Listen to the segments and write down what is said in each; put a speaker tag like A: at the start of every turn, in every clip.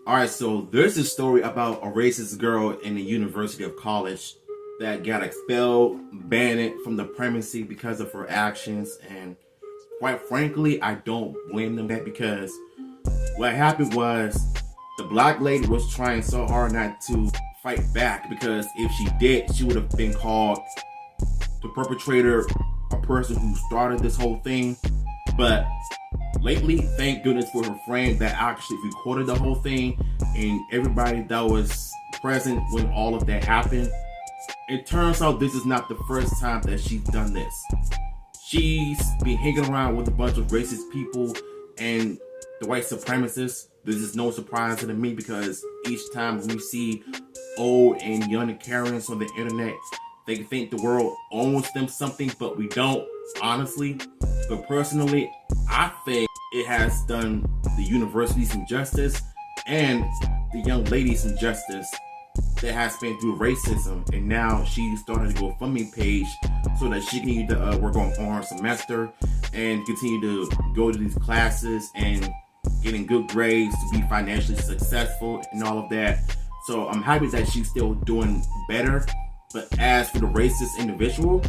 A: Alright, so there's a story about a racist girl in the University of College that got expelled, banned from the premises because of her actions, and quite frankly, I don't blame them that, because what happened was the black lady was trying so hard not to fight back, because if she did, she would have been called the perpetrator, a person who started this whole thing. But lately, thank goodness for her friend that actually recorded the whole thing and everybody that was present when all of that happened. It turns out this is not the first time that she's done this. She's been hanging around with a bunch of racist people and the white supremacists. This is no surprise to me, because each time we see old and young Karens on the internet, they think the world owns them something, but we don't, honestly. But personally, I think it has done the university some justice and the young lady some justice that has been through racism, and now she started a GoFundMe page so that she can either work on her semester and continue to go to these classes and getting good grades to be financially successful and all of that. So I'm happy that she's still doing better. But as for the racist individual,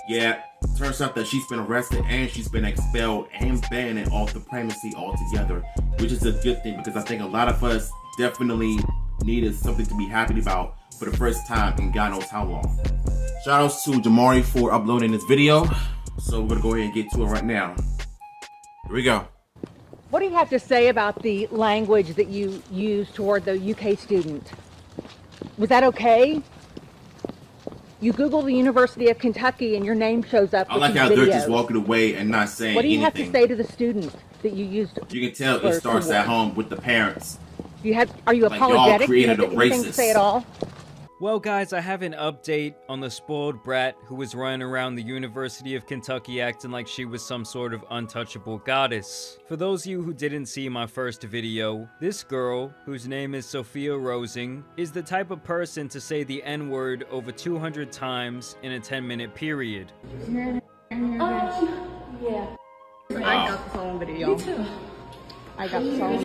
A: yeah, turns out that she's been arrested and she's been expelled and banned off the premises altogether, which is a good thing, because I think a lot of us definitely needed something to be happy about for the first time in God knows how long. Shout outs to Jamari for uploading this video. So we're gonna go ahead and get to it right now. Here we go.
B: What do you have to say about the language that you used toward the UK student? Was that okay? You Google the University of Kentucky and your name shows up.
A: I like how they're just walking away and not saying anything.
B: What do you have to say to the student that you used?
A: You can tell it starts at home with the parents.
B: Are you apologetic?
A: Y'all created
B: do you have
A: a
B: anything to say at all?
C: Well guys, I have an update on the spoiled brat who was running around the University of Kentucky acting like she was some sort of untouchable goddess. For those of you who didn't see my first video, this girl, whose name is Sophia Rosing, is the type of person to say the N-word over 200 times in a 10-minute period.
D: Yeah.
B: I got this all on video.
D: Me too.
B: I got this all.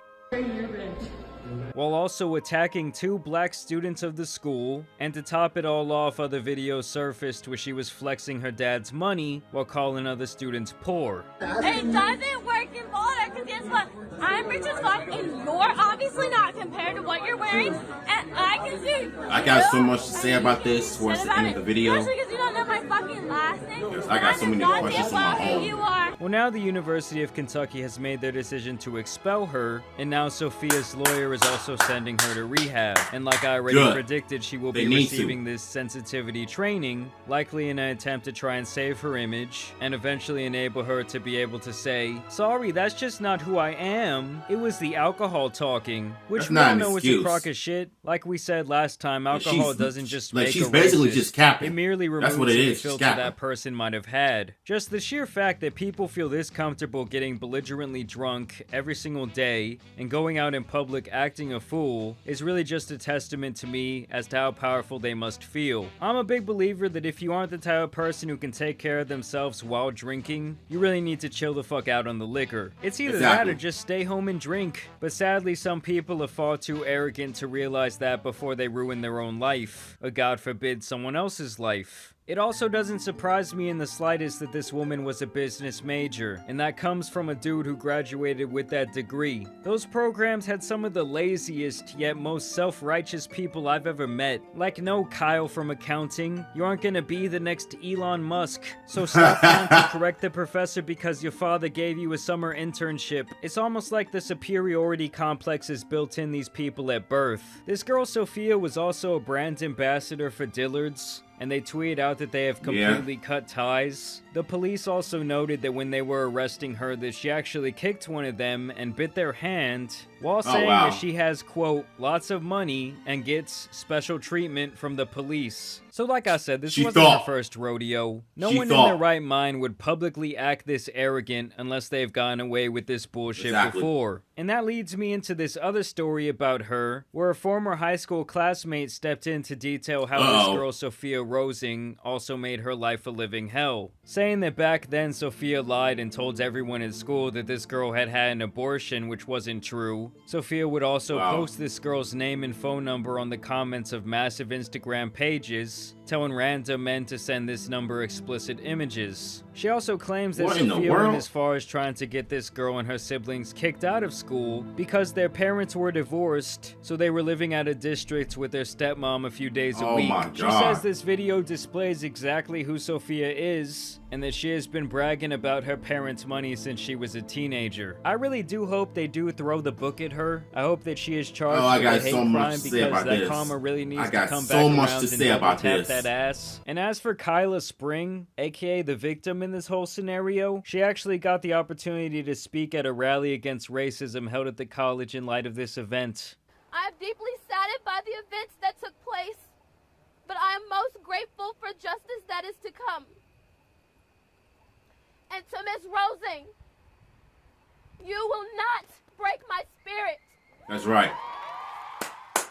C: While also attacking 2 black students of the school, and to top it all off, other videos surfaced where she was flexing her dad's money while calling other students poor.
E: It doesn't work in Boulder, because guess what? I'm rich as fuck, and you're obviously not compared to what you're wearing, and I can see.
A: I got so much to say about this towards the end of the video.
E: Especially because you don't know my fucking last name.
A: Yes, I got so many questions on my own.
E: You are.
C: Well, now the University of Kentucky has made their decision to expel her, and now Sophia's lawyer is also sending her to rehab. And like I already predicted, she will be receiving this sensitivity training, likely in an attempt to try and save her image, and eventually enable her to be able to say, sorry, that's just not who I am. It was the alcohol talking, which we all know is a crock of shit. Like we said last time, alcohol doesn't just make
A: she's
C: a
A: basically
C: racist.
A: just capping.
C: It merely removes
A: That's what it is,
C: filter that person might have had. Just the sheer fact that people feel this comfortable getting belligerently drunk every single day and going out in public acting a fool is really just a testament to me as to how powerful they must feel. I'm a big believer that if you aren't the type of person who can take care of themselves while drinking, you really need to chill the fuck out on the liquor. It's either that or just stay home and drink. But sadly, some people are far too arrogant to realize that before they ruin their own life, or God forbid, someone else's life. It also doesn't surprise me in the slightest that this woman was a business major, and that comes from a dude who graduated with that degree. Those programs had some of the laziest yet most self-righteous people I've ever met. Like no Kyle from accounting, you aren't gonna be the next Elon Musk, so stop trying to correct the professor because your father gave you a summer internship. It's almost like the superiority complex is built in these people at birth. This girl Sophia was also a brand ambassador for Dillard's, and they tweeted out that they have completely cut ties. The police also noted that when they were arresting her that she actually kicked one of them and bit their hand, while saying
A: wow.
C: that she has, quote, lots of money and gets special treatment from the police. So like I said, this wasn't her first rodeo. No one in their right mind would publicly act this arrogant unless they've gotten away with this bullshit before. And that leads me into this other story about her, where a former high school classmate stepped in to detail how this girl, Sophia Rosing, also made her life a living hell. Saying that back then Sophia lied and told everyone in school that this girl had had an abortion, which wasn't true. Sophia would also post this girl's name and phone number on the comments of massive Instagram pages, telling random men to send this number explicit images. She also claims that Sophia went as far as trying to get this girl and her siblings kicked out of school because their parents were divorced, so they were living out of district with their stepmom a few days a week. She says this video displays exactly who Sophia is, and that she has been bragging about her parents' money since she was a teenager. I really do hope they do throw the book at her. I hope that she is charged with a hate crime because that karma really needs to come back around and double tap that ass. And as for Kyla Spring, aka the victim in this whole scenario, she actually got the opportunity to speak at a rally against racism held at the college in light of this event.
E: I am deeply saddened by the events that took place, but I am most grateful for justice that is to come. And to Miss Rosing, you will not break my spirit.
A: That's right.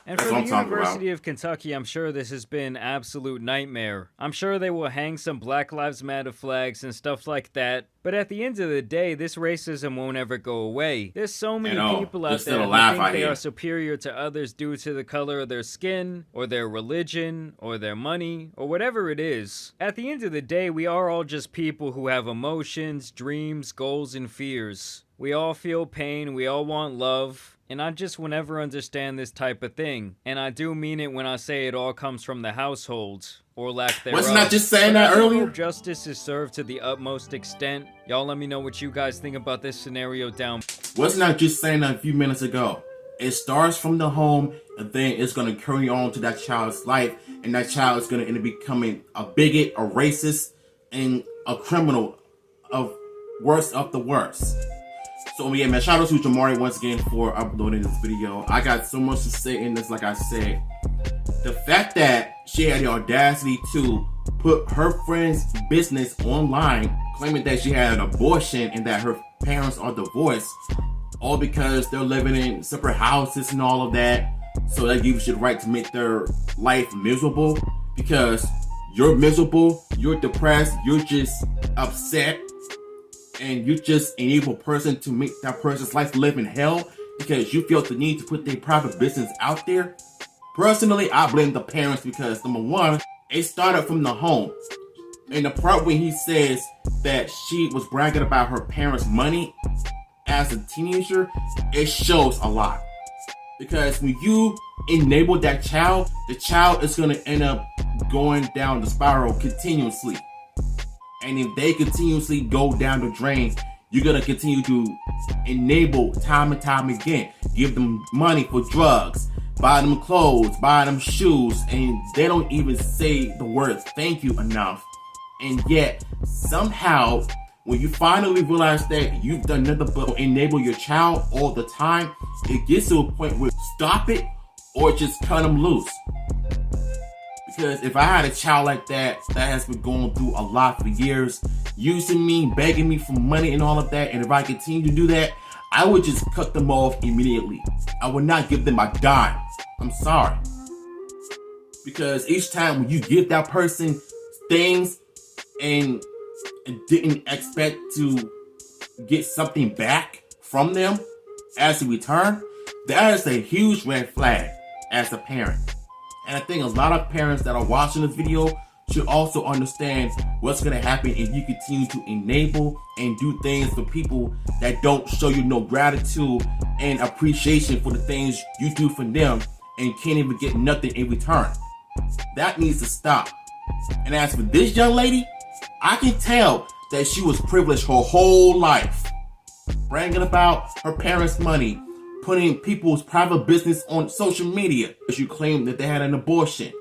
C: And for the University of Kentucky, I'm sure this has been an absolute nightmare. I'm sure they will hang some Black Lives Matter flags and stuff like that. But at the end of the day, this racism won't ever go away. There's so many people out there who think they are superior to others due to the color of their skin, or their religion, or their money, or whatever it is. At the end of the day, we are all just people who have emotions, dreams, goals, and fears. We all feel pain, we all want love. And I just will never understand this type of thing. And I do mean it when I say it all comes from the household, or lack thereof.
A: Wasn't I just saying that earlier?
C: Justice is served to the utmost extent. Y'all let me know what you guys think about this scenario down.
A: Wasn't I just saying that a few minutes ago? It starts from the home, and then it's going to carry on to that child's life, and that child is going to end up becoming a bigot, a racist, and a criminal of worst of the worst. So yeah, man, shout out to Jamari once again for uploading this video. I got so much to say in this, like I said. The fact that she had the audacity to put her friend's business online, claiming that she had an abortion and that her parents are divorced, all because they're living in separate houses and all of that, so that gives you the right to make their life miserable, because you're miserable, you're depressed, you're just upset, and you just enable a person to make that person's life live in hell because you feel the need to put their private business out there. Personally, I blame the parents because, number one, it started from the home. In the part when he says that she was bragging about her parents' money as a teenager, it shows a lot. Because when you enable that child, the child is going to end up going down the spiral continuously. And if they continuously go down the drain, you're going to continue to enable time and time again. Give them money for drugs, buy them clothes, buy them shoes, and they don't even say the word thank you enough. And yet, somehow, when you finally realize that you've done nothing but enable your child all the time, it gets to a point where stop it or just cut them loose. Because if I had a child like that has been going through a lot for years, using me, begging me for money and all of that, and if I continue to do that, I would just cut them off immediately. I would not give them a dime. I'm sorry. Because each time when you give that person things and didn't expect to get something back from them as a return, that is a huge red flag as a parent. And I think a lot of parents that are watching this video should also understand what's going to happen if you continue to enable and do things for people that don't show you no gratitude and appreciation for the things you do for them and can't even get nothing in return. That needs to stop. And as for this young lady, I can tell that she was privileged her whole life, bragging about her parents' money, putting people's private business on social media as you claim that they had an abortion.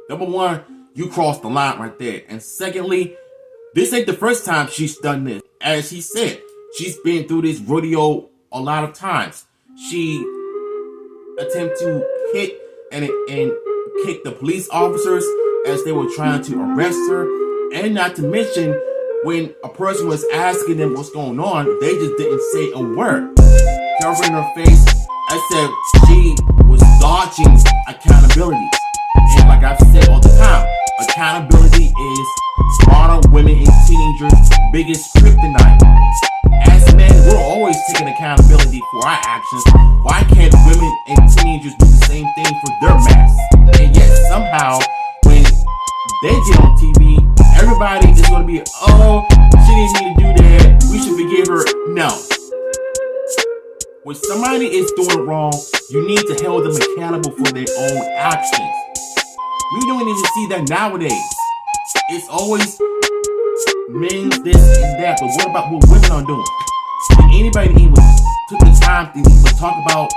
A: Number one, you crossed the line right there. And secondly, this ain't the first time she's done this. As he said, she's been through this rodeo a lot of times. she attempted to hit and kick the police officers as they were trying to arrest her. And not to mention, when a person was asking them what's going on, they just didn't say a word. Covering her face, I said she was dodging accountability. And like I've said all the time, accountability is modern women and teenagers' biggest kryptonite. As men, we're always taking accountability for our actions. Why can't women and teenagers do the same thing for their mess? And yet somehow, when they get on TV, everybody is going to be, oh, she didn't need to do that, we should forgive her. No. When somebody is doing wrong, you need to hold them accountable for their own actions. We don't even see that nowadays. It's always men's this and that, but what about what women are doing? Did anybody even took the time to even talk about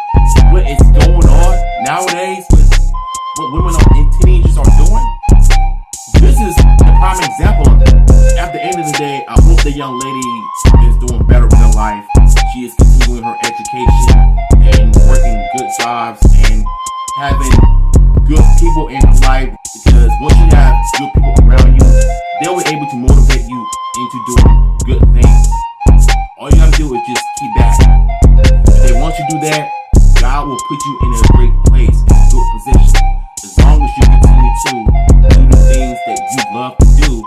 A: what is going on nowadays with what women and teenagers are doing? This is a prime example of it. At the end of the day, I hope the young lady is doing better with her life. She is continuing her education and working good jobs and having good people in her life, because once you have good people around you, they'll be able to motivate you into doing good things. All you gotta do is just keep that. If they want you to do that, God will put you in a great place, in a good position. As long as you continue to do the things that you love to do,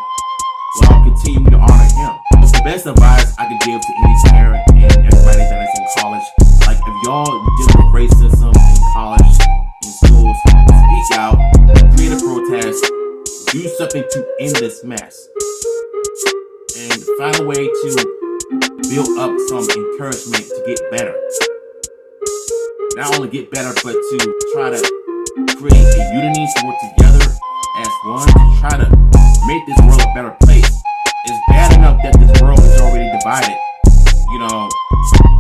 A: while continuing to honor Him. The best advice I could give to any parent and everybody that is in college, like if y'all dealing with racism in college, in schools, speak out, create a protest, do something to end this mess, and find a way to build up some encouragement to get better. Not only get better, but to try to create a unity to work together as one to try to make this world a better place. It's bad enough that this world is already divided. You know,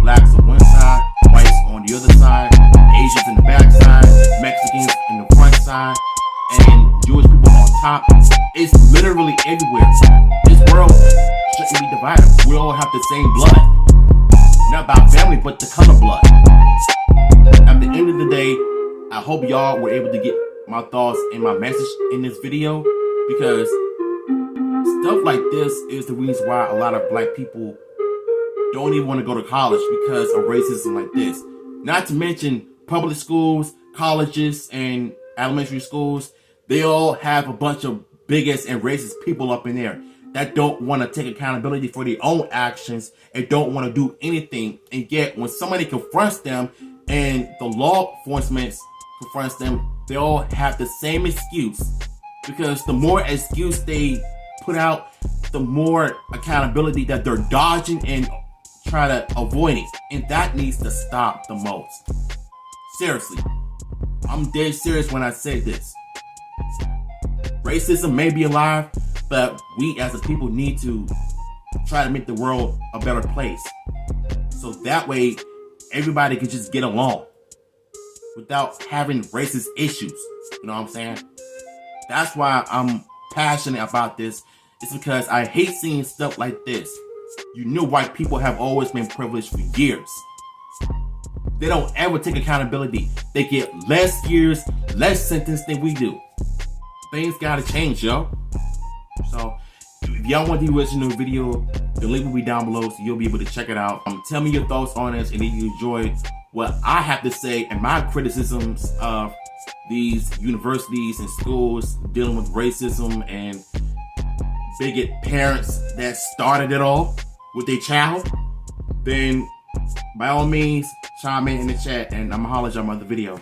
A: blacks on one side, whites on the other side, Asians in the back side, Mexicans in the front side, and Jewish people on top. It's literally everywhere. This world shouldn't be divided. We all have the same blood. Not about family, but the color blood. At the end of the day, I hope y'all were able to get my thoughts and my message in this video, because stuff like this is the reason why a lot of black people don't even want to go to college, because of racism like this. Not to mention public schools, colleges, and elementary schools, they all have a bunch of bigots and racist people up in there that don't want to take accountability for their own actions and don't want to do anything. And yet when somebody confronts them and the law enforcement confronts them, they all have the same excuse, because the more excuse they put out, the more accountability that they're dodging and try to avoid it. And that needs to stop the most. Seriously, I'm dead serious when I say this. Racism may be alive, but we as a people need to try to make the world a better place, so that way everybody can just get along without having racist issues. You know what I'm saying? That's why I'm passionate about this. It's because I hate seeing stuff like this. You know, white people have always been privileged for years. They don't ever take accountability. They get less years, less sentence than we do. Things gotta change, yo. So, if y'all want the original video, the link will be down below so you'll be able to check it out. Tell me your thoughts on this, and if you enjoyed what I have to say and my criticisms of these universities and schools dealing with racism and bigot parents that started it all with their child, then by all means, chime in the chat and I'm gonna holler at y'all on the video.